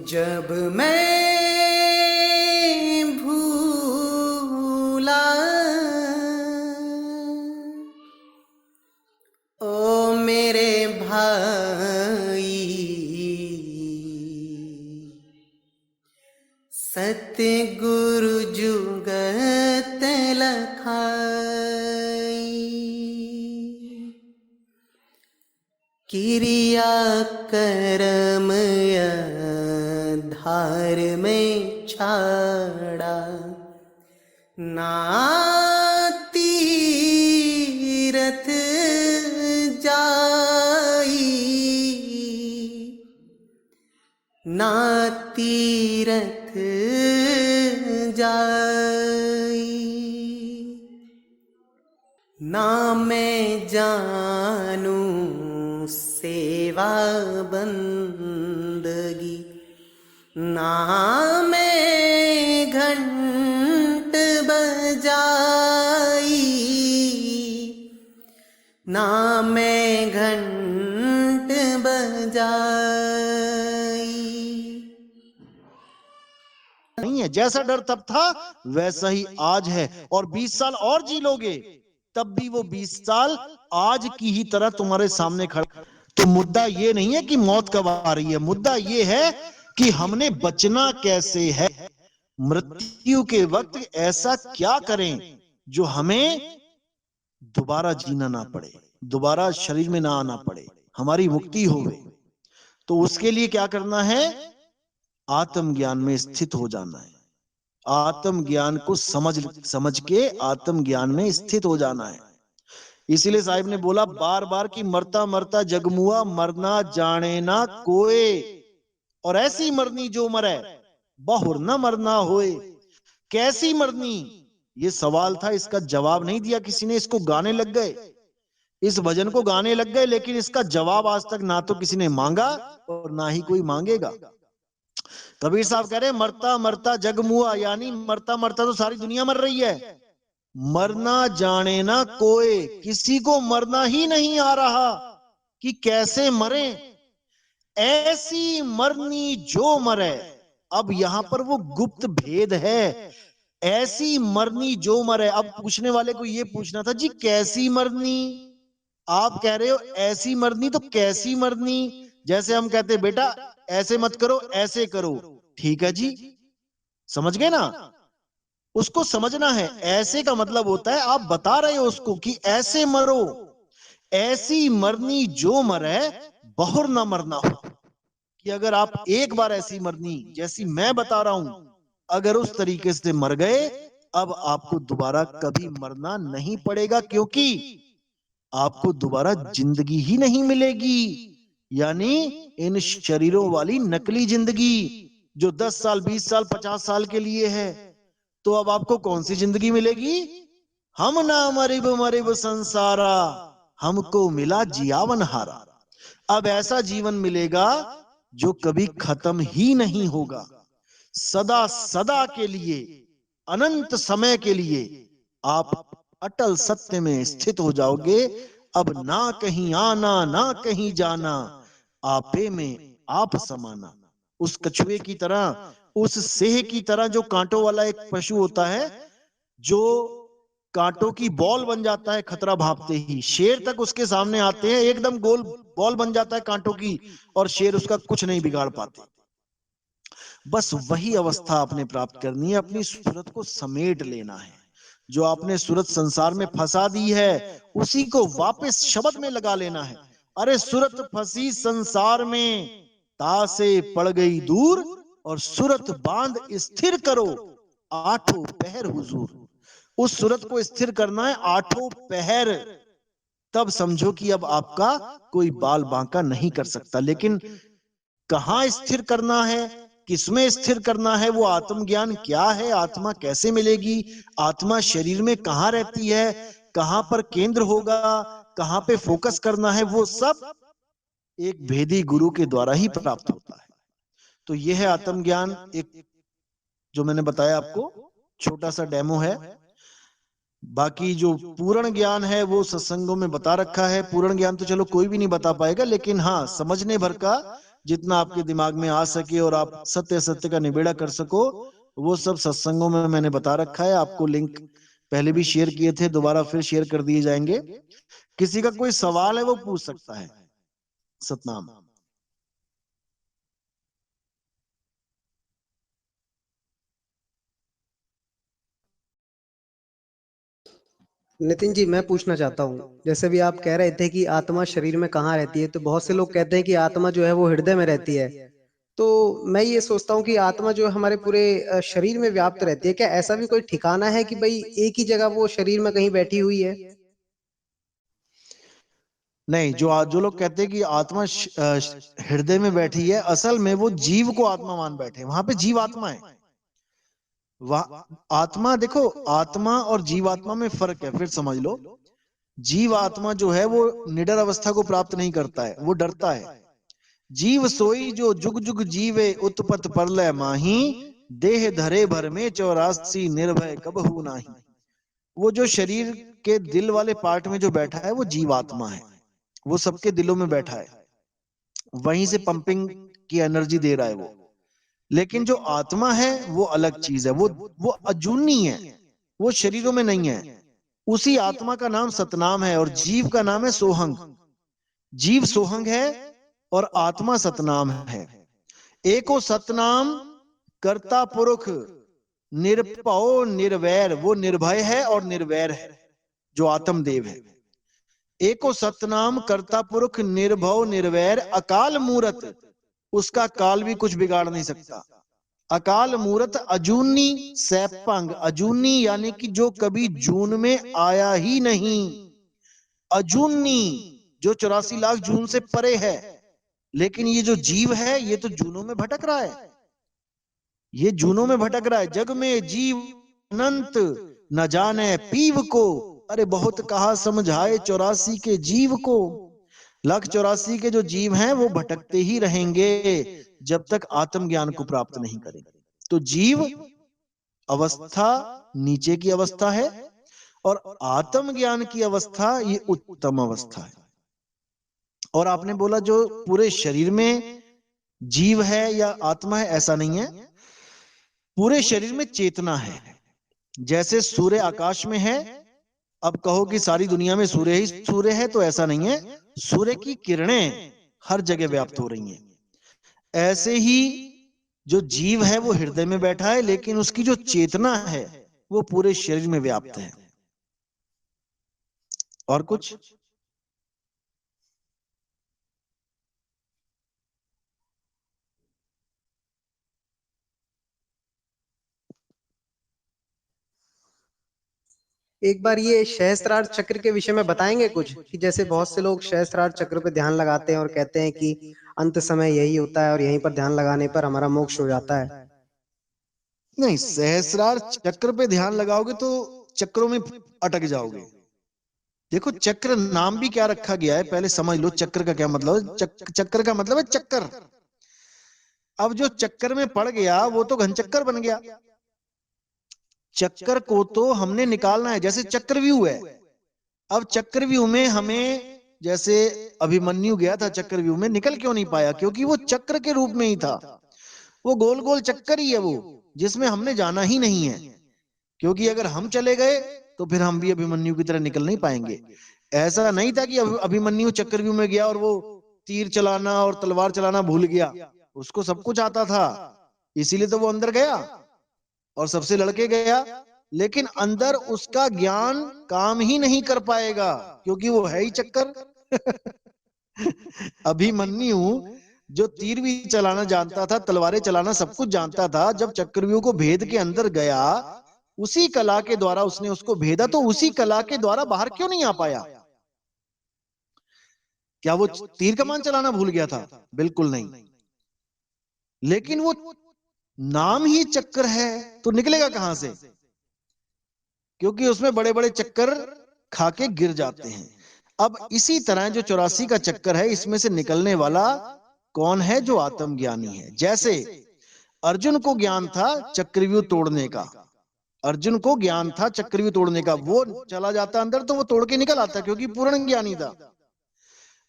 जब मैं भूला ओ मेरे भाई, सतगुरु जुगत लखाई, क्रिया कर्म धार में छाड़ा, ना तीरथ जाई, ना तीरथ जाई, ना मैं जानू सेवा बंदगी, ना मैं घंट बजाई, ना मैं घंट बजाई। नहीं है, जैसा डर तब था वैसा ही आज है, और 20 साल और जी लोगे तब भी वो 20 साल आज की ही तरह तुम्हारे सामने खड़ा। तो मुद्दा ये नहीं है कि मौत कब आ रही है, मुद्दा ये है कि हमने बचना कैसे है। मृत्यु के वक्त ऐसा क्या करें जो हमें दोबारा जीना ना पड़े, दोबारा शरीर में ना आना पड़े, हमारी मुक्ति होवे। तो उसके लिए क्या करना है? आत्मज्ञान में स्थित हो जाना है। आत्मज्ञान को समझ के आत्मज्ञान में स्थित हो जाना है। इसीलिए साहिब ने बोला बार बार कि मरता मरता जगमुआ, मरना जाने ना कोई, और ऐसी मरनी जो मरे बहुर न मरना होए। कैसी मरनी, ये सवाल था, इसका जवाब नहीं दिया किसी ने। इसको गाने लग गए, इस भजन को गाने लग गए, लेकिन इसका जवाब आज तक ना तो किसी ने मांगा और ना ही कोई मांगेगा। कबीर साहब कह रहे मरता मरता जग मुआ, यानी मरता मरता तो सारी दुनिया मर रही है, मरना जाने ना कोई, किसी को मरना ही नहीं आ रहा कि कैसे मरे। ऐसी मरनी जो मरे, अब यहां पर वो गुप्त भेद है। ऐसी मरनी जो मरे, अब पूछने वाले को ये पूछना था जी कैसी मरनी। आप कह रहे हो ऐसी मरनी, तो कैसी मरनी? जैसे हम कहते बेटा ऐसे मत करो ऐसे करो, ठीक है जी, समझ गए ना? उसको समझना है। ऐसे का मतलब होता है आप बता रहे हो उसको कि ऐसे मरो। ऐसी मरनी जो मरे बहुर ना मरना हो, कि अगर आप एक बार ऐसी मरनी जैसी मैं बता रहा हूं अगर उस तरीके से मर गए, अब आपको दोबारा कभी मरना नहीं पड़ेगा, क्योंकि आपको दोबारा जिंदगी ही नहीं मिलेगी। यानी इन शरीरों वाली नकली जिंदगी जो 10 साल 20 साल 50 साल के लिए है, तो अब आपको कौन सी जिंदगी मिलेगी? हम ना मरिब संसारा, हमको मिला जियावन हारा। अब ऐसा जीवन मिलेगा जो कभी खत्म ही नहीं होगा, सदा सदा के लिए, अनंत समय के लिए आप अटल सत्य में स्थित हो जाओगे। अब ना कहीं आना ना कहीं जाना, आपे में आप समाना। उस कछुए की तरह, उस सेह की तरह, जो कांटों वाला एक पशु होता है जो कांटों की बॉल बन जाता है खतरा भांपते ही, शेर तक उसके सामने आते हैं एकदम गोल बॉल बन जाता है कांटों की, और शेर उसका कुछ नहीं बिगाड़ पाते। बस वही अवस्था आपने प्राप्त करनी है, अपनी सूरत को समेट लेना है। जो आपने सूरत संसार में फंसा दी है उसी को वापस शब्द में लगा लेना है। अरे सूरत फंसी संसार में, तासे पड़ गई दूर, और सूरत बांध स्थिर करो आठों पहर हुजूर। उस सूरत को स्थिर करना है आठों पहर, तब समझो कि अब आपका कोई बाल बांका नहीं कर सकता। लेकिन कहां स्थिर करना है, किसमें स्थिर करना है, वो आत्मज्ञान क्या है, आत्मा कैसे मिलेगी, आत्मा शरीर में कहां रहती है, कहां पर केंद्र होगा, कहां पे फोकस करना है, वो सब एक भेदी गुरु के द्वारा ही प्राप्त होता है। तो यह है आत्मज्ञान। एक जो मैंने बताया आपको छोटा सा डेमो है। बाकी जो पूर्ण ज्ञान है वो सत्संगों में बता रखा है। पूर्ण ज्ञान तो चलो कोई भी नहीं बता पाएगा, लेकिन हाँ समझने भर का जितना आपके दिमाग में आ सके और आप सत्य सत्य का निबेड़ा कर सको, वो सब सत्संगों में मैंने बता रखा है। आपको लिंक पहले भी शेयर किए थे, दोबारा फिर शेयर कर दिए जाएंगे। किसी का कोई सवाल है वो पूछ सकता है। सतनाम। नितिन जी, मैं पूछना चाहता हूँ, जैसे भी आप कह रहे थे कि आत्मा शरीर में कहाँ रहती है, तो बहुत से लोग कहते हैं कि आत्मा जो है वो हृदय में रहती है। तो मैं ये सोचता हूँ कि आत्मा जो है हमारे पूरे शरीर में व्याप्त रहती है। क्या ऐसा भी कोई ठिकाना है कि भाई एक ही जगह वो शरीर में कहीं बैठी हुई है? नहीं, जो लोग कहते हैं कि आत्मा हृदय में बैठी है, असल में वो जीव को आत्मा मान बैठे हैं। वहां पे जीव आत्मा है। आत्मा देखो, आत्मा और जीवात्मा में फर्क है, फिर समझ लो। जीव आत्मा जो है वो निडर अवस्था को प्राप्त नहीं करता है, वो डरता है। जीव सोई जो जुग जुग जीवे, उत्पत परलय माही, देह धरे भर में 84 निर्भय कबहू नाही। वो जो शरीर के दिल वाले पार्ट में जो बैठा है वो जीवात्मा है, वो सबके दिलों में बैठा है, वहीं से पंपिंग की एनर्जी दे रहा है वो। लेकिन जो आत्मा है वो अलग चीज है, वो अजूनी है, वो शरीरों में नहीं है। उसी आत्मा का नाम सतनाम है और जीव का नाम है सोहंग। जीव सोहंग है और आत्मा सतनाम है। एको सतनाम कर्ता पुरुष, निरपौ निर्वैर, वो निर्भय है और निर्वैर है जो आत्मदेव है। एको सतनाम कर्ता पुरुष, निर्भव निर्वैर, अकाल मूरत, उसका काल भी कुछ बिगाड़ नहीं सकता। अकाल मूरत अजूनी सैपंग, अजूनी यानी कि जो कभी जून में आया ही नहीं। अजूनी जो 84 लाख जून से परे है। लेकिन ये जो जीव है ये तो जूनों में भटक रहा है, ये जूनों में भटक रहा है। जग में जीव अनंत, न जाने पीव को, अरे बहुत कहा समझाए 84 के जीव को। 1,84 के जो जीव हैं वो भटकते ही रहेंगे जब तक आत्मज्ञान को प्राप्त नहीं करेंगे। तो जीव अवस्था नीचे की अवस्था है और आत्मज्ञान की अवस्था ये उत्तम अवस्था है। और आपने बोला जो पूरे शरीर में जीव है या आत्मा है, ऐसा नहीं है। पूरे शरीर में चेतना है। जैसे सूर्य आकाश में है, अब कहो कि सारी दुनिया में सूर्य ही सूर्य है, तो ऐसा नहीं है। सूर्य की किरणें हर जगह व्याप्त हो रही हैं। ऐसे ही जो जीव है वो हृदय में बैठा है, लेकिन उसकी जो चेतना है वो पूरे शरीर में व्याप्त है। और कुछ? एक बार ये सहस्त्रार चक्र के विषय में बताएंगे कुछ, कि जैसे बहुत से लोग सहस्त्रार चक्र पे ध्यान लगाते हैं और कहते हैं कि अंत समय यही होता है और यहीं पर ध्यान लगाने पर हमारा मोक्ष हो जाता है। नहीं, सहस्रार चक्र पे ध्यान लगाओगे तो चक्रों में अटक जाओगे। देखो, चक्र नाम भी क्या रखा गया है पहले समझ लो। चक्र का क्या मतलब है? चक्र का मतलब है चक्कर। अब जो चक्कर में पड़ गया वो तो घनचक्कर बन गया। चक्कर को तो हमने निकालना है, जैसे चक्रव्यूह है। अब चक्रव्यूह में हमें, जैसे अभिमन्यु गया था चक्रव्यूह में, निकल क्यों नहीं पाया? क्योंकि वो चक्र के रूप में ही था। वो गोल गोल चक्कर ही है वो, जिसमें हमने जाना ही नहीं है। क्योंकि अगर हम चले गए तो फिर हम भी अभिमन्यु की तरह निकल नहीं पाएंगे। ऐसा नहीं था कि अभिमन्यु चक्रव्यूह में गया और वो तीर चलाना और तलवार चलाना भूल गया। उसको सब कुछ आता था, इसीलिए तो वो अंदर गया और सबसे लड़के गया। लेकिन अंदर उसका ज्ञान काम ही नहीं कर पाएगा, क्योंकि वो है ही चक्कर। अभिमन्यु जो तीर भी चलाना जानता था, तलवारें चलाना सब कुछ जानता था, जब चक्रव्यूह को भेद के अंदर गया, उसी कला के द्वारा उसने उसको भेदा, तो उसी कला के द्वारा बाहर क्यों नहीं आ पाया? क्या वो तीर कमान चलाना भूल गया था? बिल्कुल नहीं। लेकिन वो नाम ही चक्र है तो निकलेगा कहां से? क्योंकि उसमें बड़े बड़े चक्कर खा के गिर जाते हैं। अब इसी तरह जो 84 का चक्कर है, इसमें से निकलने वाला कौन है? जो आत्मज्ञानी है। जैसे अर्जुन को ज्ञान था चक्रव्यूह तोड़ने का, अर्जुन को ज्ञान था चक्रव्यूह तोड़ने का, वो चला जाता अंदर तो वो तोड़ के निकल आता, क्योंकि पूर्ण ज्ञानी था।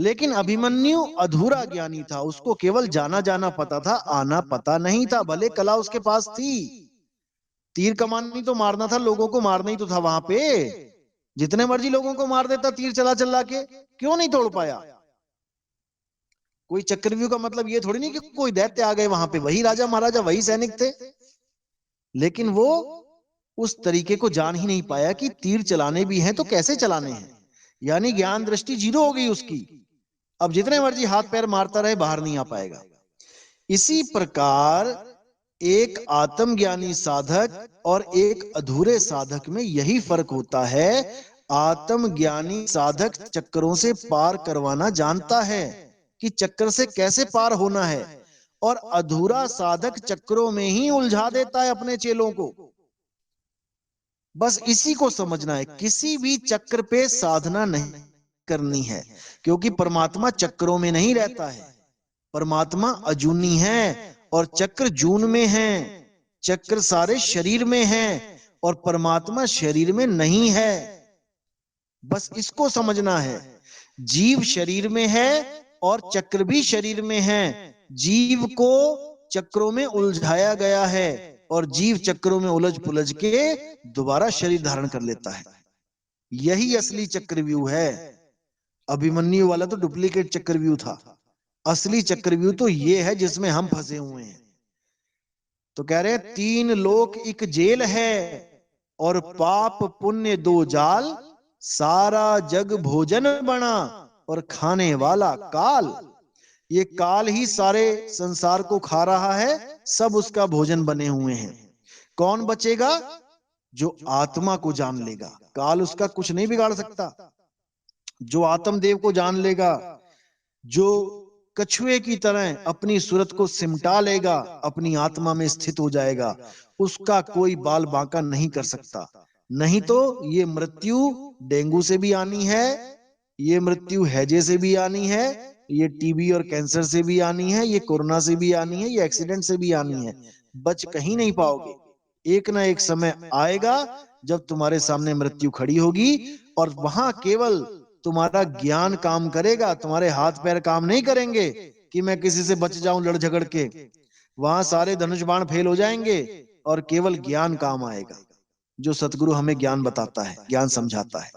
लेकिन अभिमन्यु अधूरा ज्ञानी था, उसको केवल जाना जाना पता था, आना पता नहीं था। भले कला उसके पास थी, तीर कमानी तो मारना था, लोगों को मारना ही तो था वहां पे। जितने मर्जी लोगों को मार देता तीर चला चला के, क्यों नहीं तोड़ पाया? कोई चक्रव्यूह का मतलब ये थोड़ी नहीं कि कोई दैत्य आ गए वहां पे, वही राजा महाराजा वही सैनिक थे, लेकिन वो उस तरीके को जान ही नहीं पाया कि तीर चलाने भी हैं तो कैसे चलाने हैं। यानी ज्ञान दृष्टि जीरो हो गई उसकी। अब जितने मर्जी हाथ पैर मारता रहे, बाहर नहीं आ पाएगा। इसी प्रकार एक आत्मज्ञानी साधक और एक अधूरे साधक में यही फर्क होता है। आत्मज्ञानी साधक चक्रों से पार करवाना जानता है कि चक्र से कैसे पार होना है, और अधूरा साधक चक्रों में ही उलझा देता है अपने चेलों को। बस इसी को समझना है। किसी भी चक्र पे साधना नहीं करनी है, क्योंकि परमात्मा चक्रों में नहीं रहता है। परमात्मा अजूनी है और चक्र जून में है। चक्र सारे शरीर में है और परमात्मा शरीर में नहीं है। बस इसको समझना है। जीव शरीर में है और चक्र भी शरीर में है। जीव को चक्रों में उलझाया गया है और जीव चक्रों में उलझ पुलझ के दोबारा शरीर धारण कर लेता है। यही असली चक्रव्यूह है। अभिमन्यु वाला तो डुप्लीकेट चक्रव्यूह था। असली चक्रव्यूह तो ये है जिसमें हम फंसे हुए हैं। तो कह रहे हैं, तीन लोक एक जेल है और पाप पुण्य दो जाल, सारा जग भोजन बना और खाने वाला काल। ये काल ही सारे संसार को खा रहा है, सब उसका भोजन बने हुए हैं। कौन बचेगा? जो आत्मा को जान लेगा। काल उसका कुछ नहीं बिगाड़ सकता। जो आत्मदेव को जान लेगा, जो कछुए की तरह अपनी सूरत को सिमटा लेगा, अपनी आत्मा में स्थित हो जाएगा, उसका कोई बाल बांका नहीं कर सकता। नहीं तो ये मृत्यु डेंगू से भी आनी है, ये मृत्यु हैजे से भी आनी है, ये टीबी और कैंसर से भी आनी है, ये कोरोना से भी आनी है, ये एक्सीडेंट से भी आनी है। बच कहीं नहीं पाओगे। एक ना एक समय आएगा जब तुम्हारे सामने मृत्यु खड़ी होगी और वहां केवल तुम्हारा ज्ञान काम करेगा, तुम्हारे हाथ पैर काम नहीं करेंगे कि मैं किसी से बच जाऊं लड़ झगड़ के। वहां सारे धनुष बाण फेल हो जाएंगे और केवल ज्ञान काम आएगा, जो सतगुरु हमें ज्ञान बताता है, ज्ञान समझाता है।